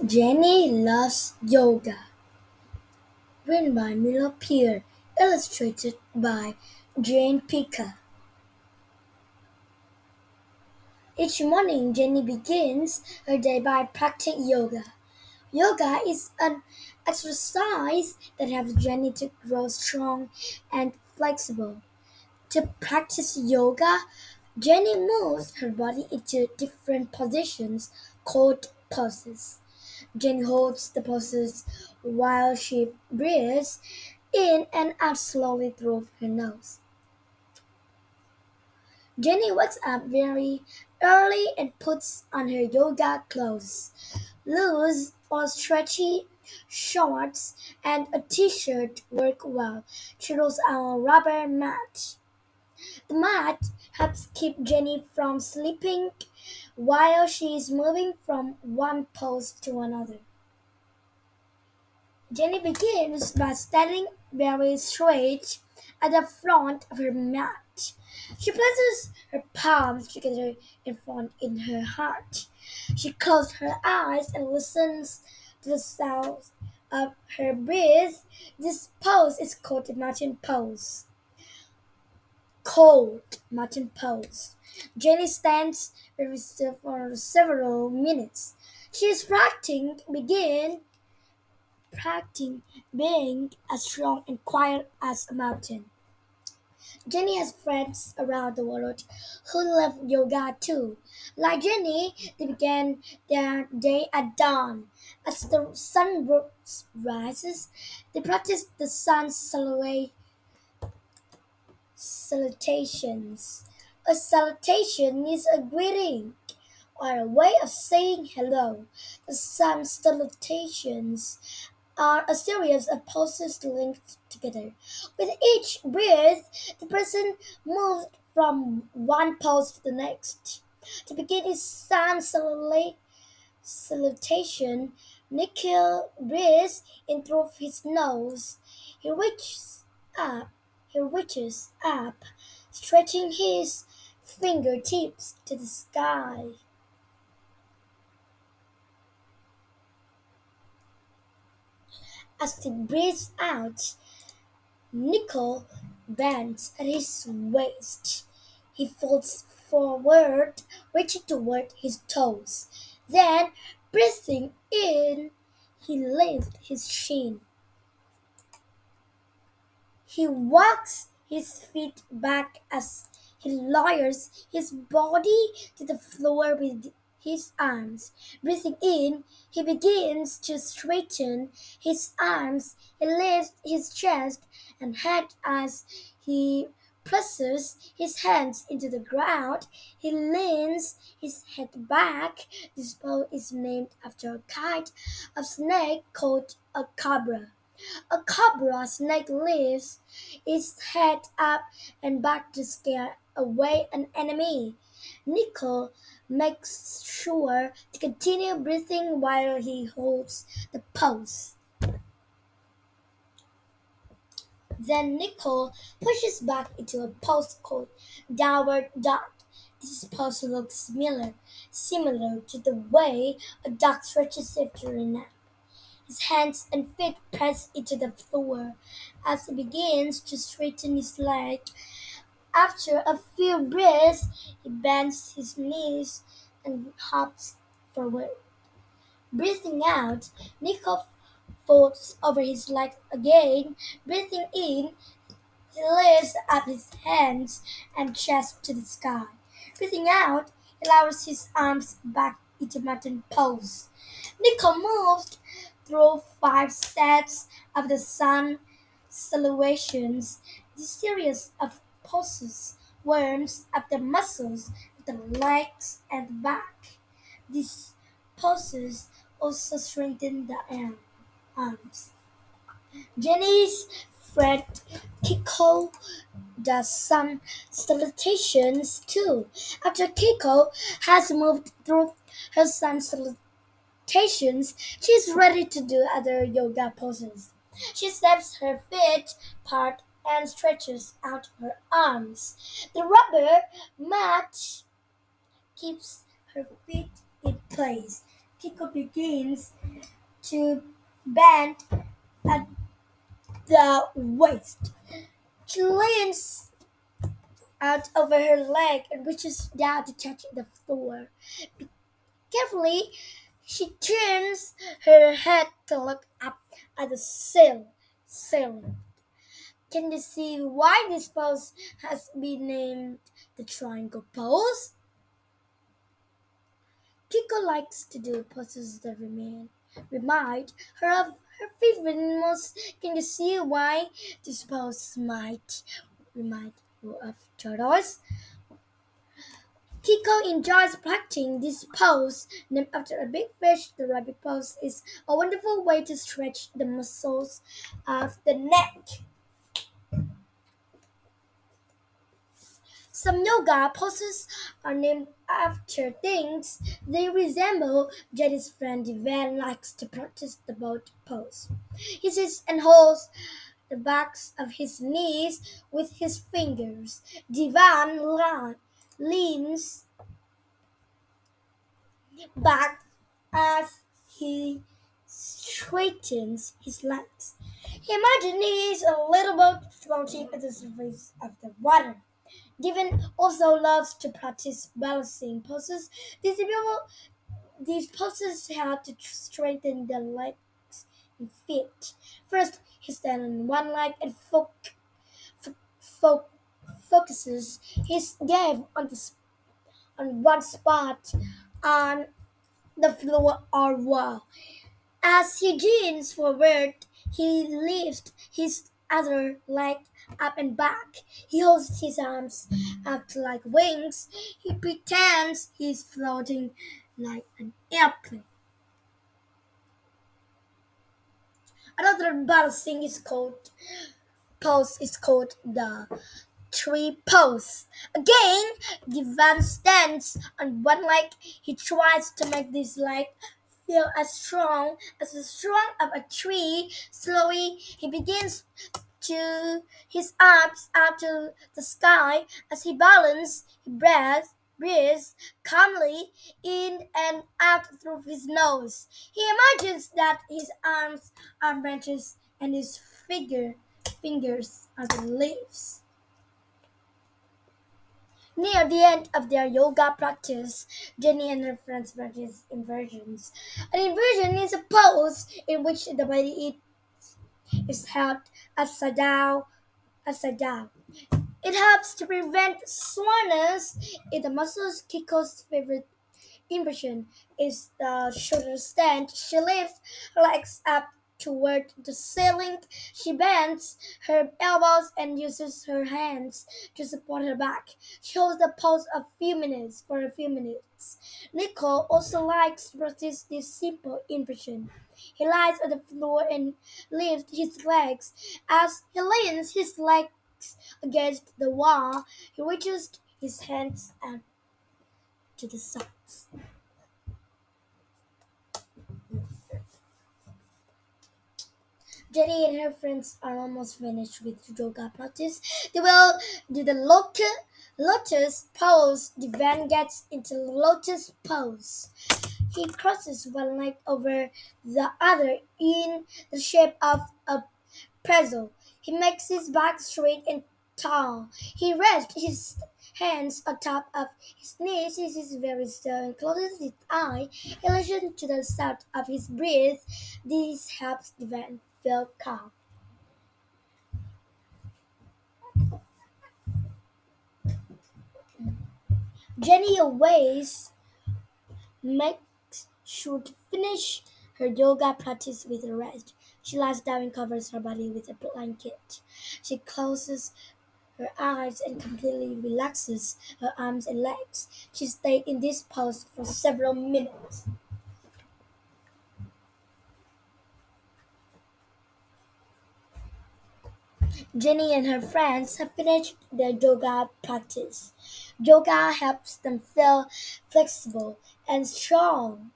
Jenny loves yoga, written by Milo Peer, illustrated by Jane Picker. Each morning, Jenny begins her day by practicing yoga. Yoga is an exercise that helps Jenny to grow strong and flexible. To practice yoga, Jenny moves her body into different positions called poses. Jenny holds the poses while she breathes in and out slowly through her nose. Jenny wakes up very early and puts on her yoga clothes, loose or stretchy shorts and a t-shirt work well. She rolls on a rubber mat. The mat helps keep Jenny from sleeping while she is moving from one pose to another. Jenny begins by standing very straight at the front of her mat. She places her palms together in front in her heart. She closes her eyes and listens to the sound of her breath. This pose is called the mountain pose. Cold mountain pose. Jenny stands very still for several minutes. She is practicing being as strong and quiet as a mountain. Jenny has friends around the world who love yoga too. Like Jenny, they began their day at dawn. As the rises, they practice the salutations. A salutation is a greeting or a way of saying hello. The sun salutations are a series of poses linked together. With each breath, the person moves from one pose to the next. To begin his salutation, Nikhil breathes in through his nose. He reaches up, he reaches up, stretching his fingertips to the sky. As he breathes out, Nickel bends at his waist. He folds forward, reaching toward his toes. Then, breathing in, he lifts his chin. He walks his feet back as he lowers his body to the floor with his arms. Breathing in, he begins to straighten his arms. He lifts his chest and head as he presses his hands into the ground. He leans his head back. This pose is named after a kind of snake called a cobra. A cobra snake lifts its head up and back to scare away an enemy. Nickel makes sure to continue breathing while he holds the pose. Then Nickel pushes back into a pose called downward dog. This pose looks similar to the way a dog stretches after a nap. His hands and feet press into the floor as he begins to straighten his leg. After a few breaths, he bends his knees and hops forward. Breathing out, Nico folds over his legs again. Breathing in, he lifts up his hands and chest to the sky. Breathing out, he lowers his arms back into mountain pose. Nico moves through 5 sets of the sun salutations. This series of poses warms up the muscles of the legs and back. These poses also strengthen the arms. Jenny's friend Kiko does some salutations too. After Kiko has moved through her sun salutations, she is ready to do other yoga poses. She steps her feet apart and stretches out her arms. The rubber mat keeps her feet in place. Kiko begins to bend at the waist. She leans out over her leg and reaches down to touch the floor. Carefully, she turns her head to look up at the ceiling. Can you see why this pose has been named the triangle pose? Kiko likes to do poses that remind her of her favorite animals. Can you see why this pose might remind you of turtles? Kiko enjoys practicing this pose named after a big fish. The rabbit pose is a wonderful way to stretch the muscles of the neck. Some yoga poses are named after things they resemble. Jenny's friend Ivan likes to practice the boat pose. He sits and holds the backs of his knees with his fingers. Leans back as he straightens his legs. He imagines he is a little boat floating at the surface of the water. Devin also loves to practice balancing poses. These, people, these poses help to strengthen the legs and feet. First, he stands on one leg and fo- focuses his gaze on one spot on the floor or wall. As he leans forward, he lifts his other leg up and back. He holds his arms out like wings. He pretends he's floating like an airplane. Another balancing pose is called the tree pose. Again, Divan stands on one leg. He tries to make this leg feel as the trunk of a tree. Slowly, he begins to his arms up to the sky as he balances. Breathes calmly in and out through his nose. He imagines that his arms are branches and his fingers are the leaves. Near the end of their yoga practice, Jenny and her friends practice inversions. An inversion is a pose in which the body is held upside down. Upside down. It helps to prevent soreness in the muscles. Kiko's favorite inversion is the shoulder stand. She lifts her legs up toward the ceiling. She bends her elbows and uses her hands to support her back. She holds the pose for a few minutes. Nico also likes to practice this simple inversion. He lies on the floor and lifts his legs. As he leans his legs against the wall, he reaches his hands out to the sides. Jenny and her friends are almost finished with yoga practice. They will do the lotus pose. The van gets into lotus pose. He crosses one leg over the other in the shape of a pretzel. He makes his back straight and tall. He rests his hands on top of his knees. He is very still and closes his eye. He listens to the sound of his breath. This helps the van feel calm. Jenny always makes sure to finish her yoga practice with a rest. She lies down and covers her body with a blanket. She closes her eyes and completely relaxes her arms and legs. She stayed in this pose for several minutes. Jenny and her friends have finished their yoga practice. Yoga helps them feel flexible and strong.